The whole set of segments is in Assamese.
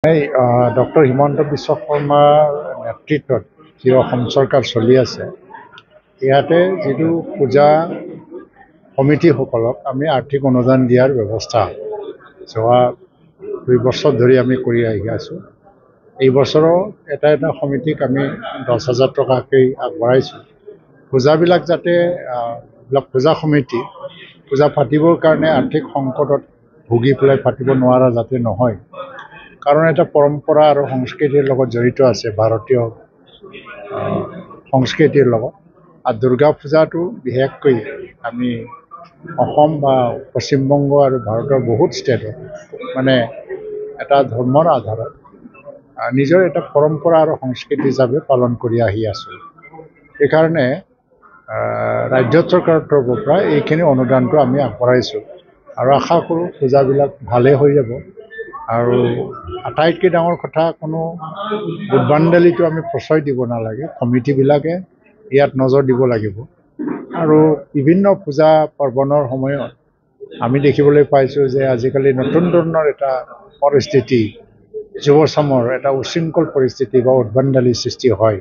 ডক্টৰ হিমন্ত বিশ্ব শৰ্মাৰ নেতৃত্বত যি অসম চৰকাৰ চলি আছে, ইয়াতে যিটো পূজা সমিতিসকলক আমি আৰ্থিক অনুদান দিয়াৰ ব্যৱস্থা যোৱা 2 বছৰ ধৰি আমি কৰি আহি আছোঁ। এই বছৰো এটা সমিতিক আমি 10,000 টকাকৈ আগবঢ়াইছোঁ। পূজাবিলাক যাতে পূজা সমিতি পূজা পাতিবৰ কাৰণে আৰ্থিক সংকটত ভুগি পেলাই পাতিব নোৱাৰা যাতে নহয়, কাৰণ এটা পৰম্পৰা আৰু সংস্কৃতিৰ লগত জড়িত আছে, ভাৰতীয় সংস্কৃতিৰ লগত। আৰু দুৰ্গা পূজাটো বিশেষকৈ আমি অসম বা পশ্চিমবংগ আৰু ভাৰতৰ বহুত ষ্টেটত মানে এটা ধৰ্মৰ আধাৰত নিজৰ এটা পৰম্পৰা আৰু সংস্কৃতি হিচাপে পালন কৰি আহি আছোঁ। সেইকাৰণে ৰাজ্য চৰকাৰৰ তৰফৰ পৰা এইখিনি অনুদানটো আমি আগবঢ়াইছোঁ আৰু আশা কৰোঁ পূজাবিলাক ভালেই হৈ যাব। আৰু আটাইতকৈ ডাঙৰ কথা, কোনো উদ্ভণ্ডালিটো আমি প্ৰশ্ৰয় দিব নালাগে। কমিটিবিলাকে ইয়াত নজৰ দিব লাগিব। আৰু বিভিন্ন পূজা পাৰ্বণৰ সময়ত আমি দেখিবলৈ পাইছোঁ যে আজিকালি নতুন ধৰণৰ এটা পৰিস্থিতি, যুৱচামৰ এটা উশৃংখল পৰিস্থিতি বা উদ্ভণ্ডালি সৃষ্টি হয়।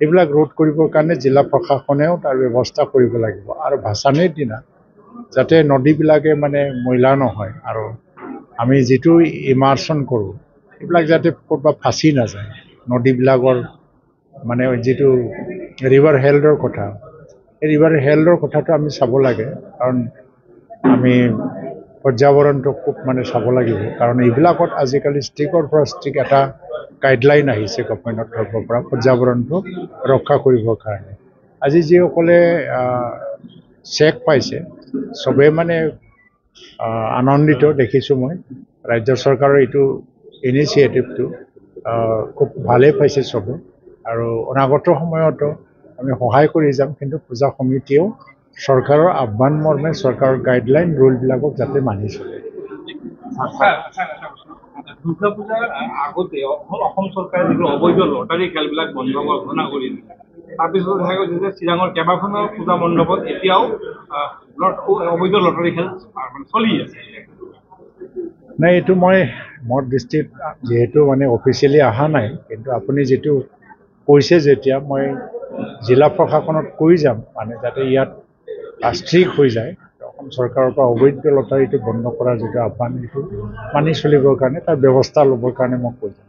এইবিলাক ৰোধ কৰিবৰ কাৰণে জিলা প্ৰশাসনেও তাৰ ব্যৱস্থা কৰিব লাগিব। আৰু ভাচানিৰ দিনা যাতে নদীবিলাকে মানে ময়লা নহয়, আৰু আমি যিটো ইমাৰ্চন কৰোঁ এইবিলাক যাতে ক'ৰবাত ফাঁচি নাযায়। নদীবিলাকৰ মানে যিটো ৰিভাৰ হেল্থৰ কথা, এই ৰিভাৰ হেল্থৰ কথাটো আমি চাব লাগে, কাৰণ আমি পৰ্যাৱৰণটো খুব মানে চাব লাগিব। কাৰণ এইবিলাকত আজিকালি ষ্ট্ৰিকৰ পৰা ষ্ট্ৰিক এটা গাইডলাইন আহিছে গভৰ্ণমেণ্টৰ তৰফৰ পৰা পৰ্যাৱৰণটো ৰক্ষা কৰিবৰ কাৰণে। আজি যিসকলে চেক পাইছে চবেই মানে আনন্দিত দেখিছোঁ মই। ৰাজ্য চৰকাৰৰ এইটো ইনিচিয়েটিভটো খুব ভালেই পাইছে চবে, আৰু অনাগত সময়তো আমি সহায় কৰি যাম। কিন্তু পূজা সমিতিয়েও চৰকাৰৰ আহ্বান মৰ্মে চৰকাৰৰ গাইডলাইন ৰুলবিলাকক যাতে মানি চলে। দুৰ্গা পূজাৰ আগতে অসম চৰকাৰে যিবোৰ অবৈধ লটাৰী খেলবিলাক বন্ধ ঘোষণা কৰিলে, তাৰপিছত দেখা গৈছে যে চিৰাঙৰ কেইবাখনো পূজা মণ্ডপত এতিয়াও অবৈধ লটাৰী খেল চলি আছে। নাই, এইটো মোৰ দৃষ্টিত যিহেতু মানে অফিচিয়েলি অহা নাই, কিন্তু আপুনি যিটো কৈছে যেতিয়া মই জিলা প্ৰশাসনত কৈ যাম, মানে যাতে ইয়াত ষ্ট্ৰিক হৈ যায়। অসম চৰকাৰৰ পৰা অবৈধ লটাৰীটো বন্ধ কৰাৰ যিটো আহ্বান, সেইটো মানি চলিবৰ কাৰণে তাৰ ব্যৱস্থা ল'বৰ কাৰণে মই কৈ যাম।